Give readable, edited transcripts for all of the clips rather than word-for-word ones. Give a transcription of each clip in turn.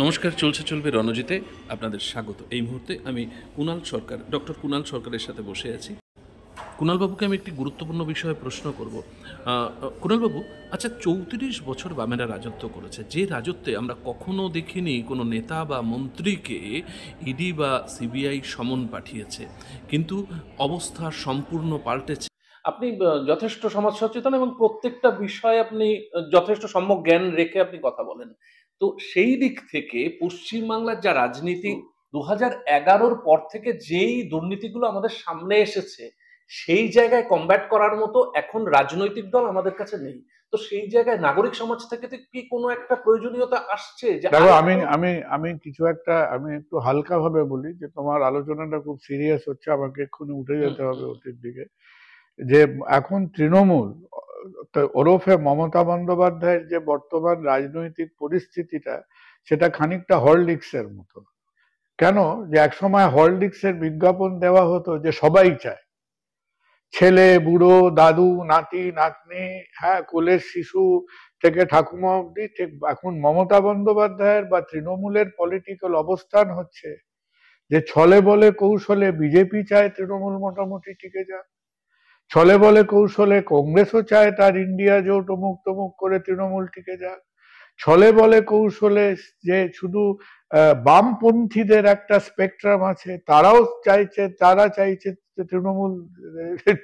নমস্কার, চলছে চলবে রণজিতে আপনাদের স্বাগত। এই মুহূর্তে আমি ডক্টর কুণাল সরকারের সাথে বসে আছি। কুণালবাবুকে আমি একটি গুরুত্বপূর্ণ বিষয়ে প্রশ্ন করব। কুণালবাবু, আচ্ছা, 34 বছর বামেরা রাজত্ব করেছে, যে রাজত্বে আমরা কখনো দেখিনি কোনো নেতা বা মন্ত্রীকে ইডি বা সিবিআই সমন পাঠিয়েছে, কিন্তু অবস্থা সম্পূর্ণ পাল্টেছে। আপনি যথেষ্ট সমাজ সচেতন এবং প্রত্যেকটা বিষয়ে আপনি যথেষ্ট সম্যক জ্ঞান রেখে আপনি কথা বলেন। তো সেই দিক থেকে পশ্চিমবাংলার যা রাজনীতি 2011-র পর থেকে যেই দুর্নীতিগুলো আমাদের সামনে এসেছে, সেই জায়গায় কমব্যাট করার মতো এখন রাজনৈতিক দল আমাদের কাছে নেই। তো সেই জায়গায় নাগরিক সমাজ থেকে কি কোনো একটা প্রয়োজনীয়তা আসছে যে দেখো, আমি আমি আমি কিছু একটা আমি একটু হালকা ভাবে বলি যে তোমার আলোচনাটা খুব সিরিয়াস হচ্ছে, আমাকে এক্ষুনি উঠে যেতে হবে ওটির দিকে। যে এখন তৃণমূল ওরফে মমতা বন্দ্যোপাধ্যায়ের যে বর্তমান রাজনৈতিক পরিস্থিতিটা, সেটা খানিকটা হরলিক্সের মতো। কেন? যে একসময় হরলিক্সের বিজ্ঞাপন দেওয়া হতো যে সবাই চায়, ছেলে বুড়ো দাদু নাতি নাতনি, হ্যাঁ, কোলের শিশু থেকে ঠাকুমা অব্দি। ঠিক এখন মমতা বন্দ্যোপাধ্যায়ের বা তৃণমূলের পলিটিক্যাল অবস্থান হচ্ছে যে ছলে বলে কৌশলে বিজেপি চায় তৃণমূল মোটামুটি টিকে যাক, ছলে বলে কৌশলে কংগ্রেসও চায় তার ইন্ডিয়া জোট অমুক তমুক করে তৃণমূল টিকে যাক, ছলে বলে কৌশলে যে শুধু বামপন্থীদের একটা স্পেকট্রাম আছে, তারা চাইছে যে তৃণমূল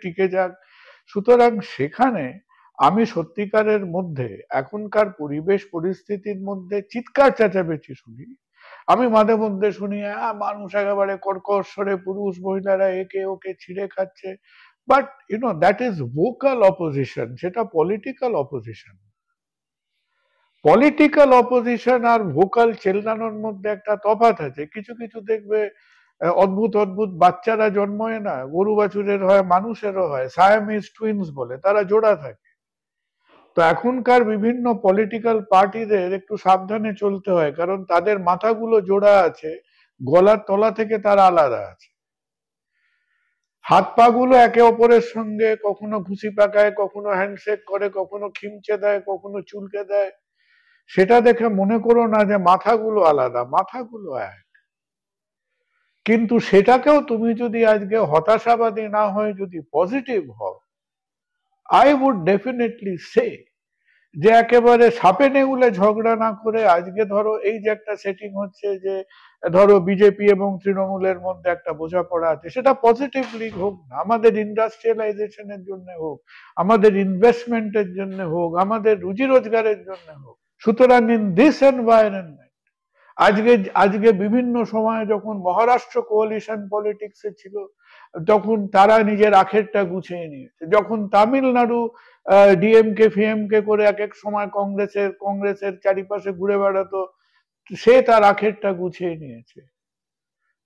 টিকে যাক। সুতরাং সেখানে আমি সত্যিকারের মধ্যে এখনকার পরিবেশ পরিস্থিতির মধ্যে চিৎকার চেঁচামেচি শুনি। আমি মাঝে মধ্যে শুনি মানুষ একেবারে কর্কশ স্বরে পুরুষ মহিলারা একে ওকে ছিঁড়ে খাচ্ছে, but that is vocal opposition, সেটা পলিটিক্যাল অপোজিশন। পলিটিক্যাল অপোজিশন আর ভোকাল চেল্লানোর মধ্যে একটা তফাৎ আছে। কিছু কিছু দেখবে অদ্ভুত অদ্ভুত বাচ্চারা জন্ময় না, গরু বাছুরের হয় মানুষেরও হয়, সায়ামিজ টুইনস বলে, তারা জোড়া থাকে। তো এখনকার বিভিন্ন পলিটিক্যাল পার্টিদের একটু সাবধানে চলতে হয়, কারণ তাদের মাথাগুলো জোড়া আছে, গলার তলা থেকে তারা আলাদা আছে। হাত পা গুলো একে অপরের সঙ্গে কখনো ঘুষি পাকায়, কখনো হ্যান্ডশেক করে, কখনো খিমচে দেয়, কখনো চুলকে দেয়। সেটা দেখে মনে করো না যে মাথাগুলো আলাদা, মাথাগুলো এক। কিন্তু সেটাকেও তুমি যদি আজকে হতাশাবাদী না হয়ে যদি পজিটিভ হও, আই উড ডেফিনেটলি সে যে একেবারে সাপে নেউলে ঝগড়া না করে আজকে ধরো এই যে একটা সেটিং হচ্ছে, যে ধরো বিজেপি এবং তৃণমূলের মধ্যে একটা বোঝাপড়া আছে, সেটা পজিটিভলি হোক না, আমাদের ইন্ডাস্ট্রিয়ালাইজেশনের জন্য হোক, আমাদের ইনভেস্টমেন্টের জন্য হোক, আমাদের রুজি রোজগারের জন্য হোক। সুতরাং ইন দিস এনভায়রনমেন্ট আজকে আজকে বিভিন্ন সময় যখন মহারাষ্ট্র কোয়ালিশন পলিটিক্সে ছিল, তখন তারা নিজের আখেরটা গুছিয়ে নিয়েছে। যখন তামিলনাড়ু ডিএমকে ফিএমকে করে এক এক সময় কংগ্রেসের চারিপাশে ঘুরে বেড়াতো, সে তার আখেরটা গুছিয়ে নিয়েছে।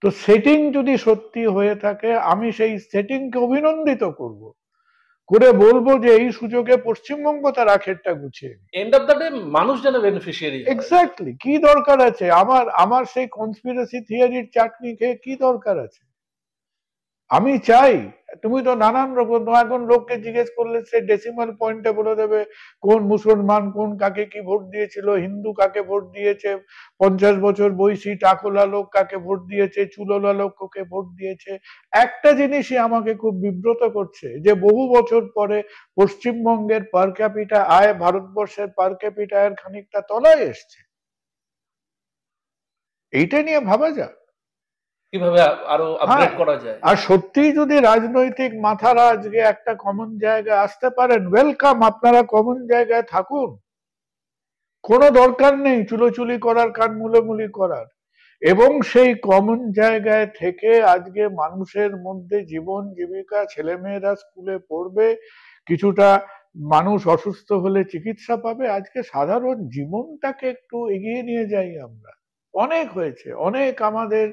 তো সেটিং যদি সত্যি হয়ে থাকে, আমি সেই সেটিংকে অভিনন্দিত করব, করে বলবো যে এই সুযোগে পশ্চিমবঙ্গ তার আখেরটা গুছিয়ে এন্ড অফ দ্য ডে মানুষ যেন বেনিফিশিয়ারি। এক্স্যাক্টলি। কি দরকার আছে আমার আমার সেই কনস্পিরেসি থিওরির চাটনি খেয়ে কি দরকার আছে? আমি চাই, তুমি তো নানান রকম এখন লোককে জিজ্ঞেস করলে সে ডেসিমাল পয়েন্টে বলে দেবে কোন মুসলমান কোন কাকে কি ভোট দিয়েছিল, হিন্দু কাকে ভোট দিয়েছে, 50 বছর বয়সী টাকলা লোক কাকে ভোট দিয়েছে, চুলোলা লোক কাকে ভোট দিয়েছে। একটা জিনিসই আমাকে খুব বিব্রত করছে, যে বহু বছর পরে পশ্চিমবঙ্গের পার ক্যাপিটা আয় ভারতবর্ষের পার ক্যাপিটা আয়ের খানিকটা তলায় এসছে। এইটা নিয়ে ভাবা যাক কিভাবে আরো আপগ্রেড করা যায়। আর সত্যি যদি রাজনৈতিক মাথারা আজকে একটা কমন জায়গায় আসতে পারেন, ওয়েলকাম, আপনারা কমন জায়গায় থাকুন, কোনো দরকার নেই চুলোচুলি করার, কান মুলোমুলি করার। এবং সেই কমন জায়গায় থেকে আজকে মানুষের মধ্যে জীবন জীবিকা, ছেলেমেয়েরা স্কুলে পড়বে, কিছুটা মানুষ অসুস্থ হলে চিকিৎসা পাবে, আজকে সাধারণ জীবনটাকে একটু এগিয়ে নিয়ে যাই আমরা। অনেক হয়েছে, অনেক আমাদের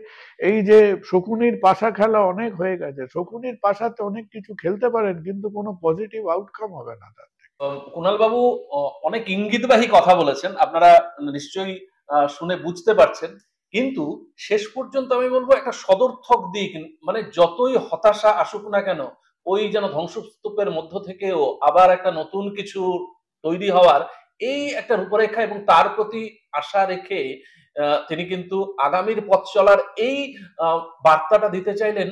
এই যে শকুনির পাশা খেলা অনেক হয়ে গেছে। শকুনির পাশাতে অনেক কিছু খেলতে পারেন, কিন্তু কোনো পজিটিভ আউটকাম হবে না তার। কুণাল বাবু অনেক ইঙ্গিতবাহী কথা বলেছেন, আপনারা নিশ্চয়ই শুনে বুঝতে পারছেন। কিন্তু শেষ পর্যন্ত আমি বলবো একটা সদর্থক দিক, মানে যতই হতাশা আসুক না কেন, ওই যেন ধ্বংসস্তূপের মধ্য থেকেও আবার একটা নতুন কিছু তৈরি হওয়ার এই একটা রূপরেখা এবং তার প্রতি আশা রেখে তিনি কিন্তু আগামীর পথ চলার এই বার্তাটা দিতে চাইলেন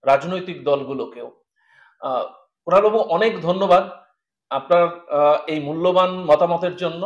রাজনৈতিক দলগুলোকেও। কুণালবাবু, অনেক ধন্যবাদ আপনার এই মূল্যবান মতামতের জন্য।